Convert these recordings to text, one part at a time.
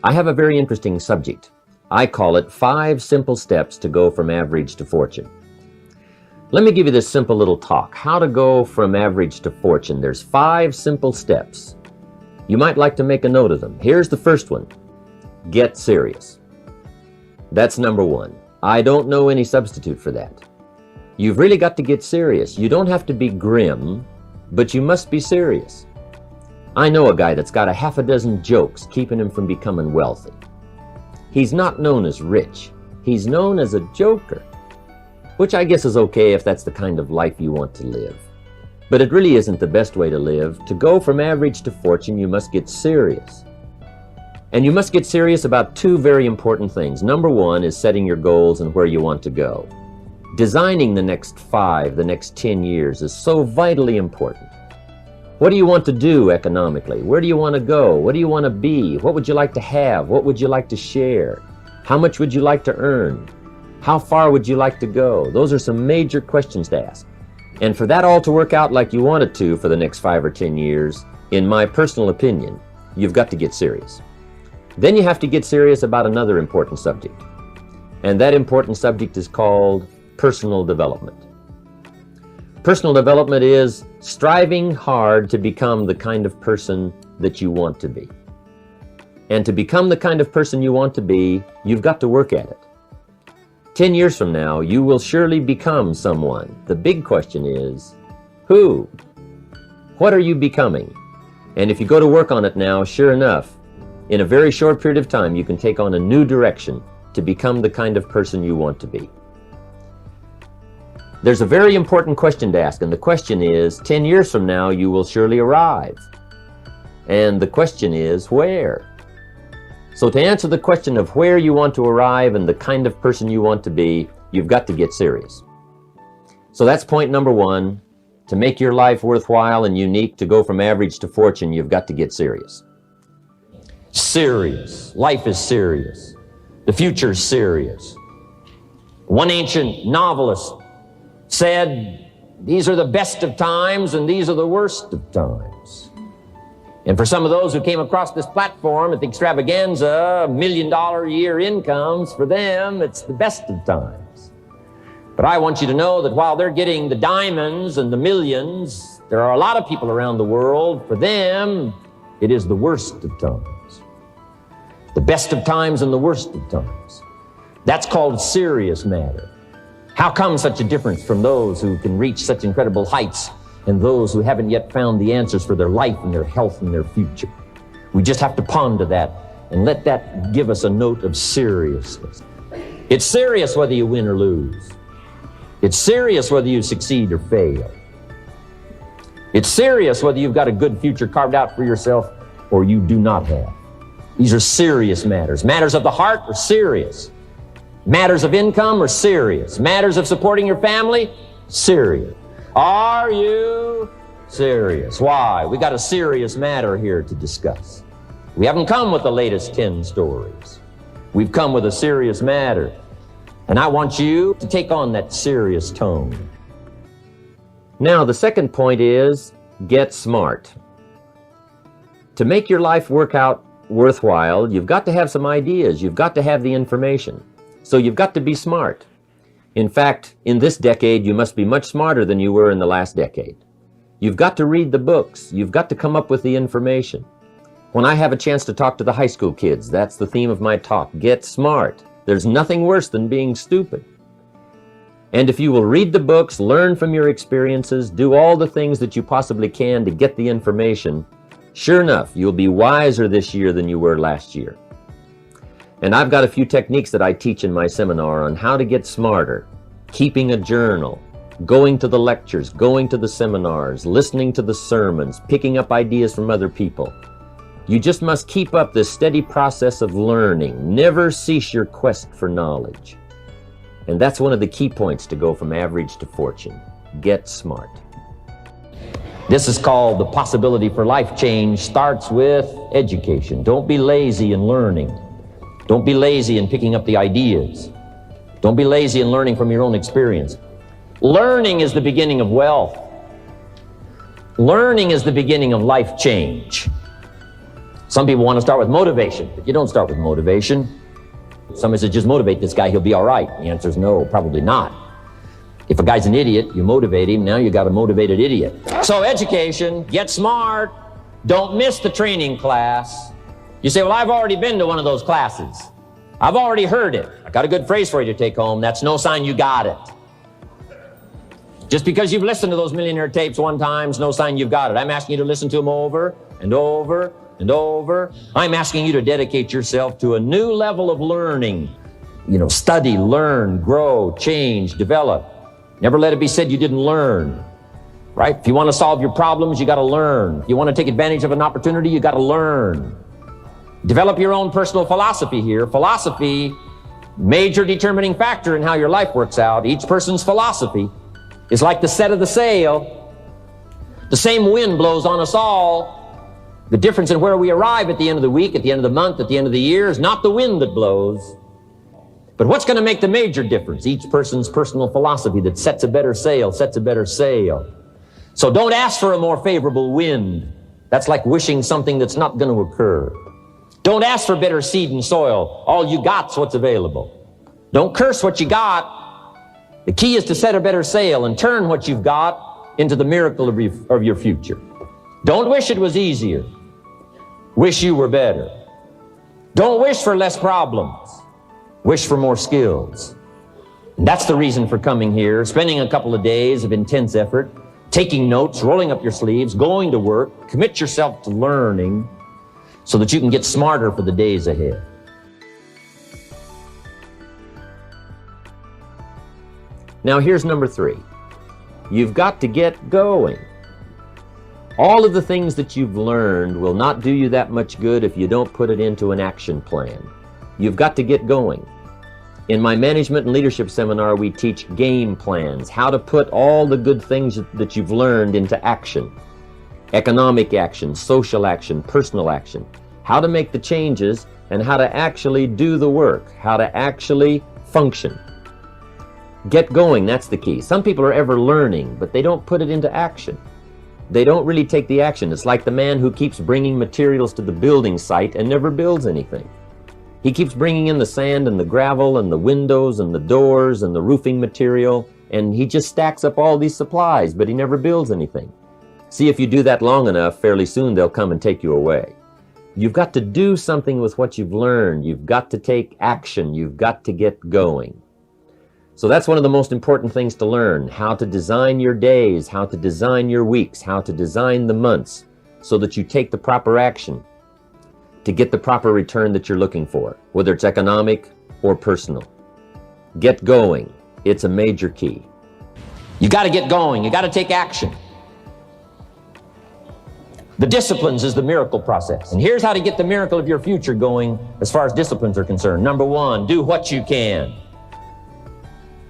I have a very interesting subject. I call it 5 simple steps to go from average to fortune. Let me give you this simple little talk. How to go from average to fortune. There's 5 simple steps. You might like to make a note of them. Here's the first one. Get serious. That's number 1. I don't know any substitute for that. You've really got to get serious. You don't have to be grim, but you must be serious. I know a guy that's got a half a dozen jokes keeping him from becoming wealthy. He's not known as rich. He's known as a joker, which I guess is okay if that's the kind of life you want to live. But it really isn't the best way to live. To go from average to fortune, you must get serious. And you must get serious about 2 very important things. Number 1 is setting your goals and where you want to go. Designing the next 5, the next 10 years is so vitally important. What do you want to do economically? Where do you want to go? What do you want to be? What would you like to have? What would you like to share? How much would you like to earn? How far would you like to go? Those are some major questions to ask. And for that all to work out like you want it to for the next 5 or 10 years, in my personal opinion, you've got to get serious. Then you have to get serious about another important subject. And that important subject is called personal development. Personal development is striving hard to become the kind of person that you want to be. And to become the kind of person you want to be, you've got to work at it. 10 years from now, you will surely become someone. The big question is, who? What are you becoming? And if you go to work on it now, sure enough, in a very short period of time, you can take on a new direction to become the kind of person you want to be. There's a very important question to ask, and the question is, 10 years from now, you will surely arrive. And the question is, where? So to answer the question of where you want to arrive and the kind of person you want to be, you've got to get serious. So that's point number 1. To make your life worthwhile and unique, to go from average to fortune, you've got to get serious. Serious. Life is serious. The future is serious. One ancient novelist said, these are the best of times and these are the worst of times. And for some of those who came across this platform at the extravaganza, $1 million a year incomes, for them, it's the best of times. But I want you to know that while they're getting the diamonds and the millions, there are a lot of people around the world, for them, it is the worst of times. The best of times and the worst of times. That's called serious matter. How come such a difference from those who can reach such incredible heights and those who haven't yet found the answers for their life and their health and their future? We just have to ponder that and let that give us a note of seriousness. It's serious whether you win or lose. It's serious whether you succeed or fail. It's serious whether you've got a good future carved out for yourself or you do not have. These are serious matters. Matters of the heart are serious. Matters of income are serious. Matters of supporting your family, serious. Are you serious? Why? We got a serious matter here to discuss. We haven't come with the latest 10 stories. We've come with a serious matter. And I want you to take on that serious tone. Now, the second point is get smart. To make your life work out worthwhile, you've got to have some ideas. You've got to have the information. So you've got to be smart. In fact, in this decade, you must be much smarter than you were in the last decade. You've got to read the books. You've got to come up with the information. When I have a chance to talk to the high school kids, that's the theme of my talk. Get smart. There's nothing worse than being stupid. And if you will read the books, learn from your experiences, do all the things that you possibly can to get the information, sure enough, you'll be wiser this year than you were last year. And I've got a few techniques that I teach in my seminar on how to get smarter, keeping a journal, going to the lectures, going to the seminars, listening to the sermons, picking up ideas from other people. You just must keep up this steady process of learning. Never cease your quest for knowledge. And that's one of the key points to go from average to fortune. Get smart. This is called the possibility for life change starts with education. Don't be lazy in learning. Don't be lazy in picking up the ideas. Don't be lazy in learning from your own experience. Learning is the beginning of wealth. Learning is the beginning of life change. Some people want to start with motivation, but you don't start with motivation. Somebody says, just motivate this guy, he'll be all right. The answer is no, probably not. If a guy's an idiot, you motivate him, now you got a motivated idiot. So education, get smart. Don't miss the training class. You say, well, I've already been to one of those classes. I've already heard it. I got a good phrase for you to take home. That's no sign you got it. Just because you've listened to those millionaire tapes one time is no sign you've got it. I'm asking you to listen to them over and over and over. I'm asking you to dedicate yourself to a new level of learning. Study, learn, grow, change, develop. Never let it be said you didn't learn, right? If you want to solve your problems, you got to learn. If you want to take advantage of an opportunity, you got to learn. Develop your own personal philosophy here. Philosophy, major determining factor in how your life works out. Each person's philosophy is like the set of the sail. The same wind blows on us all. The difference in where we arrive at the end of the week, at the end of the month, at the end of the year is not the wind that blows. But what's going to make the major difference? Each person's personal philosophy that sets a better sail, sets a better sail. So don't ask for a more favorable wind. That's like wishing something that's not going to occur. Don't ask for better seed and soil. All you got's what's available. Don't curse what you got. The key is to set a better sail and turn what you've got into the miracle of your future. Don't wish it was easier. Wish you were better. Don't wish for less problems. Wish for more skills. And that's the reason for coming here, spending a couple of days of intense effort, taking notes, rolling up your sleeves, going to work, commit yourself to learning so that you can get smarter for the days ahead. Now here's number 3. You've got to get going. All of the things that you've learned will not do you that much good if you don't put it into an action plan. You've got to get going. In my management and leadership seminar, we teach game plans, how to put all the good things that you've learned into action. Economic action, social action, personal action. How to make the changes and how to actually do the work, how to actually function. Get going, that's the key. Some people are ever learning, but they don't put it into action. They don't really take the action. It's like the man who keeps bringing materials to the building site and never builds anything. He keeps bringing in the sand and the gravel and the windows and the doors and the roofing material, and he just stacks up all these supplies, but he never builds anything. See, if you do that long enough, fairly soon they'll come and take you away. You've got to do something with what you've learned. You've got to take action. You've got to get going. So that's one of the most important things to learn, how to design your days, how to design your weeks, how to design the months so that you take the proper action to get the proper return that you're looking for, whether it's economic or personal. Get going. It's a major key. You got to get going. You got to take action. The disciplines is the miracle process. And here's how to get the miracle of your future going as far as disciplines are concerned. Number 1, do what you can.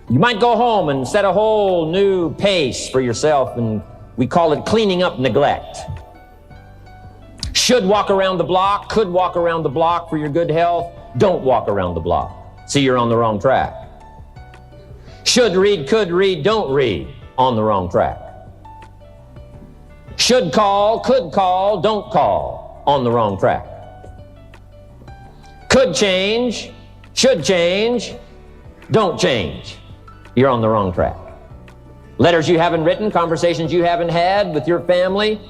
You might go home and set a whole new pace for yourself, and we call it cleaning up neglect. Should walk around the block, could walk around the block for your good health. Don't walk around the block. See, you're on the wrong track. Should read, could read, don't read. On the wrong track. Should call, could call, don't call. On the wrong track. Could change, should change, don't change. You're on the wrong track. Letters you haven't written, conversations you haven't had with your family,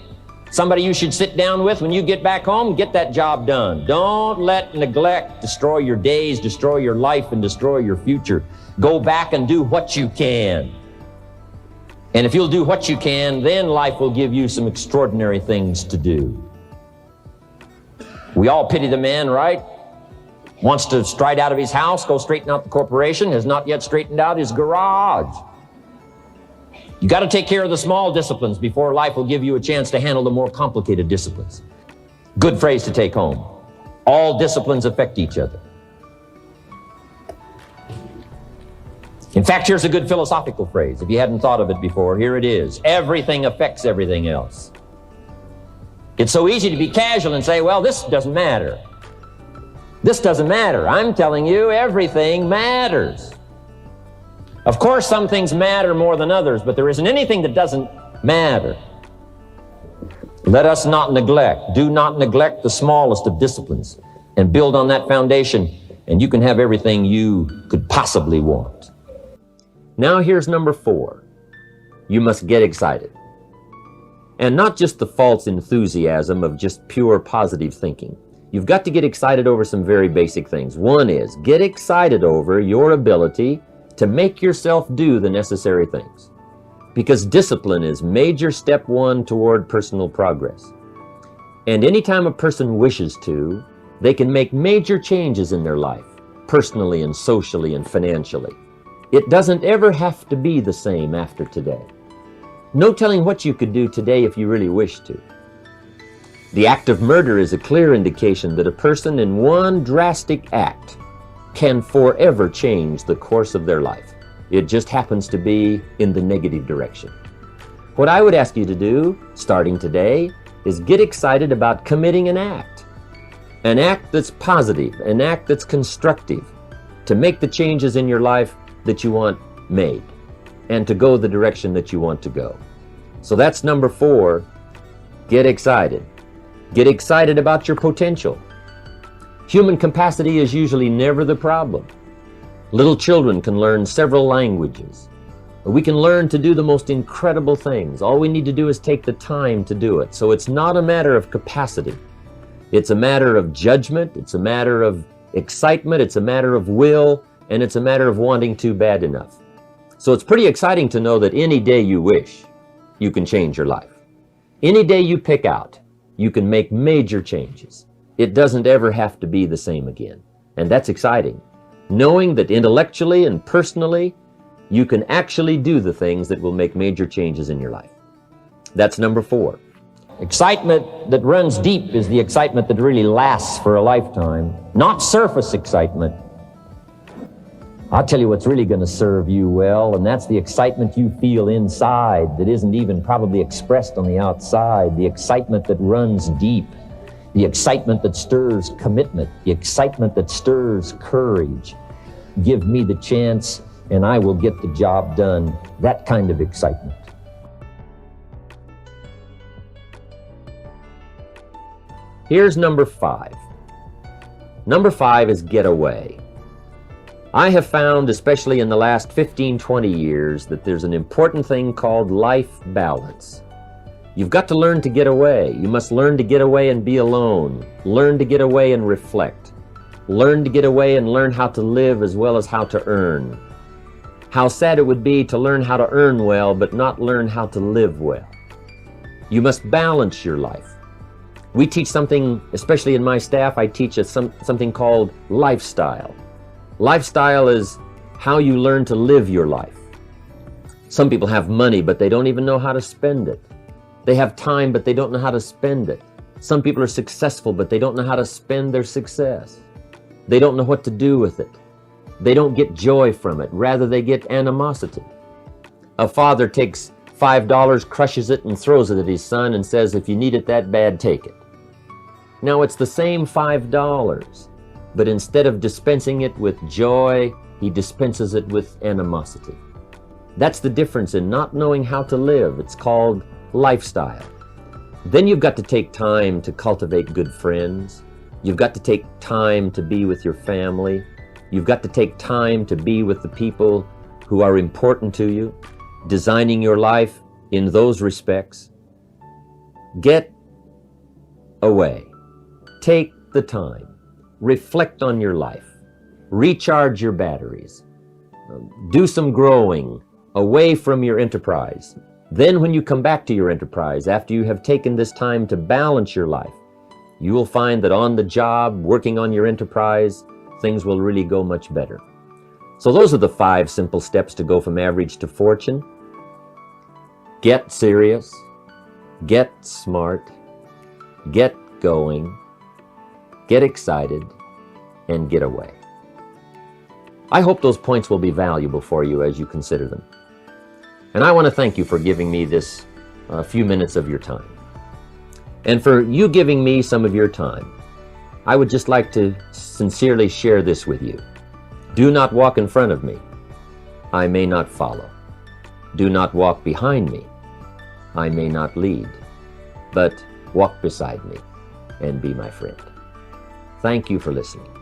somebody you should sit down with when you get back home, get that job done. Don't let neglect destroy your days, destroy your life, and destroy your future. Go back and do what you can. And if you'll do what you can, then life will give you some extraordinary things to do. We all pity the man, right? Wants to stride out of his house, go straighten out the corporation, has not yet straightened out his garage. You got to take care of the small disciplines before life will give you a chance to handle the more complicated disciplines. Good phrase to take home. All disciplines affect each other. In fact, here's a good philosophical phrase. If you hadn't thought of it before, here it is. Everything affects everything else. It's so easy to be casual and say, well, this doesn't matter. This doesn't matter. I'm telling you, everything matters. Of course, some things matter more than others, but there isn't anything that doesn't matter. Let us not neglect, do not neglect the smallest of disciplines, and build on that foundation, and you can have everything you could possibly want. Now here's number 4. You must get excited. And not just the false enthusiasm of just pure positive thinking. You've got to get excited over some very basic things. One is, get excited over your ability to make yourself do the necessary things. Because discipline is major step 1 toward personal progress. And anytime a person wishes to, they can make major changes in their life, personally and socially and financially. It doesn't ever have to be the same after today. No telling what you could do today if you really wish to. The act of murder is a clear indication that a person in one drastic act can forever change the course of their life. It just happens to be in the negative direction. What I would ask you to do, starting today, is get excited about committing an act that's positive, an act that's constructive, to make the changes in your life that you want made, and to go the direction that you want to go. So that's number 4, get excited. Get excited about your potential. Human capacity is usually never the problem. Little children can learn several languages. We can learn to do the most incredible things. All we need to do is take the time to do it. So it's not a matter of capacity. It's a matter of judgment. It's a matter of excitement. It's a matter of will. And it's a matter of wanting to bad enough. So it's pretty exciting to know that any day you wish, you can change your life. Any day you pick out, you can make major changes. It doesn't ever have to be the same again. And that's exciting. Knowing that intellectually and personally, you can actually do the things that will make major changes in your life. That's number 4. Excitement that runs deep is the excitement that really lasts for a lifetime, not surface excitement. I'll tell you what's really going to serve you well, and that's the excitement you feel inside that isn't even probably expressed on the outside, the excitement that runs deep, the excitement that stirs commitment, the excitement that stirs courage. Give me the chance and I will get the job done. That kind of excitement. Here's number 5. Number 5 is get away. I have found, especially in the last 15-20 years, that there's an important thing called life balance. You've got to learn to get away. You must learn to get away and be alone. Learn to get away and reflect. Learn to get away and learn how to live as well as how to earn. How sad it would be to learn how to earn well, but not learn how to live well. You must balance your life. We teach something, especially in my staff, I teach something called lifestyle. Lifestyle is how you learn to live your life. Some people have money, but they don't even know how to spend it. They have time, but they don't know how to spend it. Some people are successful, but they don't know how to spend their success. They don't know what to do with it. They don't get joy from it. Rather, they get animosity. A father takes $5, crushes it, and throws it at his son and says, if you need it that bad, take it. Now, it's the same $5, but instead of dispensing it with joy, he dispenses it with animosity. That's the difference in not knowing how to live. It's called lifestyle. Then you've got to take time to cultivate good friends. You've got to take time to be with your family. You've got to take time to be with the people who are important to you, designing your life in those respects. Get away. Take the time. Reflect on your life. Recharge your batteries. Do some growing away from your enterprise. Then when you come back to your enterprise, after you have taken this time to balance your life, you will find that on the job, working on your enterprise, things will really go much better. So those are the 5 simple steps to go from average to fortune. Get serious, get smart, get going, get excited, and get away. I hope those points will be valuable for you as you consider them. And I want to thank you for giving me this few minutes of your time. And for you giving me some of your time, I would just like to sincerely share this with you. Do not walk in front of me. I may not follow. Do not walk behind me. I may not lead. But walk beside me and be my friend. Thank you for listening.